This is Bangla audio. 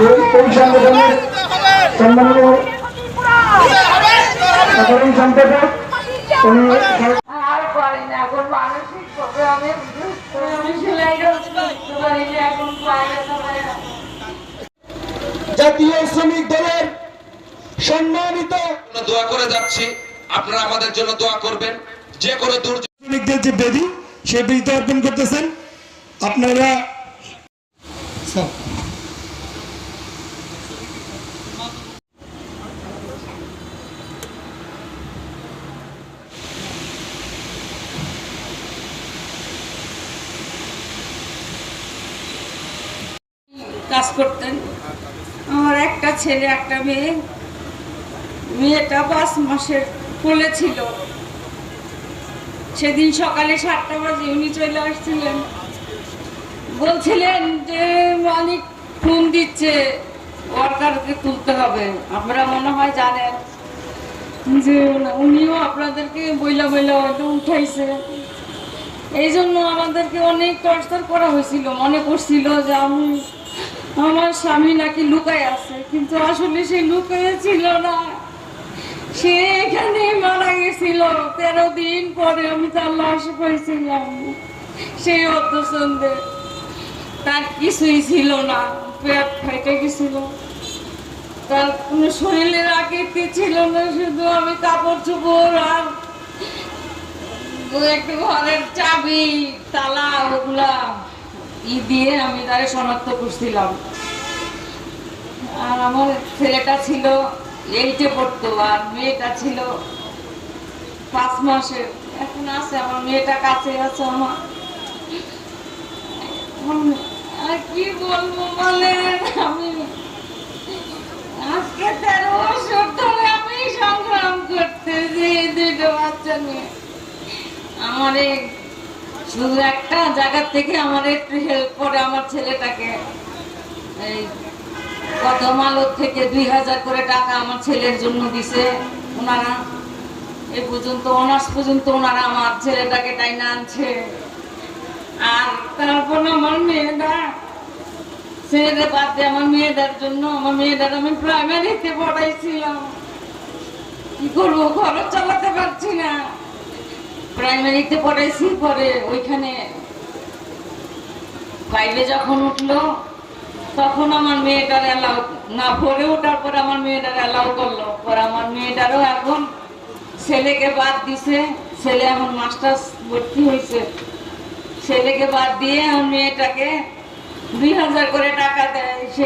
এই সংগঠনের সম্মানীয় সাধারণ সম্পাদক উনি আর পারি না এখন মানসিক ভাবে আমি সেলাই করতে পারি না এখন জাতীয় শ্রমিক দলের সম্মানিত দোয়া করে যাচ্ছি, আপনারা আমাদের জন্য দোয়া করবেন। যে কোনো দুর্যোগ শ্রমিকদের যে বেদি সে বেদিতে অর্পণ করতেছেন আপনারা। কাজ করতেন। আমার একটা ছেলে একটা মেয়ে, মেয়েটা 5 মাসের কোলে ছিল। সেদিন সকালে 7টা বাজে উনি চলে আসছিলেন, বলছিলেন যে মালিক ফোন দিচ্ছে, ওয়ার্কারকে তুলতে হবে। আমরা মনে হয় জানেন যে উনিও আপনাদেরকে বইলা বইলা হয়তো উঠাইছে। এই জন্য আমাদেরকে অনেক টর্চার করা হয়েছিল। মনে করছিল যে আমার স্বামী নাকি লুকায় আছে, কিন্তু আসলে সে লুকায় ছিল না, সে এখানে মারা গেছিল। 13 দিন পরে আমি তার লাশ পাইছিলাম। সেই অর্ধসন্ধে তার কিছুই ছিল না, পেট ফাইটে গেছিল, তার কোনো শরীরের আকৃতি ছিল না, শুধু আমি কাপড় চোপড় আর একটু ঘরের চাবি তালা ওগুলা দিয়ে আমি তারে শনাক্ত করছিলাম। আর আমার ছেলেটা ছিল 8-এ পড়তো, আর মেয়েটা ছিল 5 মাসের। এখন আছে আমার মেয়েটা, কাছে আছে আমার। আর কি বলবো বলেন, আমি আজকে 13 বছর ধরে আমি সংগ্রাম করতেছি এই 2টো বাচ্চা নিয়ে। আমার শুধু একটা জায়গা থেকে আমার একটু হেল্প করে আমার ছেলেটাকে। এই প্রথম আলো থেকে 2000 করে টাকা আমার ছেলের জন্য দিছে ওনারা। এ পর্যন্ত অনার্স পর্যন্ত ওনারা আমার ছেলেটাকে টাইনা আনছে। আর তারপর আমার মেয়েটা, ছেলেদের বাদ দিয়ে আমার মেয়েটার জন্য, আমার মেয়েটার আমি প্রাইমারিতে পড়াইছিলাম। কি করবো, খরচ চালাতে পারছি না। প্রাইমারিতে পড়াইছি, পরে ওইখানে 5-এ যখন উঠলো তখন আমার মেয়েটার অ্যালাউ না, 4-এ ওঠার পর আমার মেয়েটার অ্যালাউ করলো। পরে আমার মেয়েটারও এখন ছেলেকে বাদ দিছে। ছেলে এখন মাস্টার্স ভর্তি হয়েছে। ছেলেকে বাদ দিয়ে আমার মেয়েটাকে 2000 করে টাকা দেয়, সেটা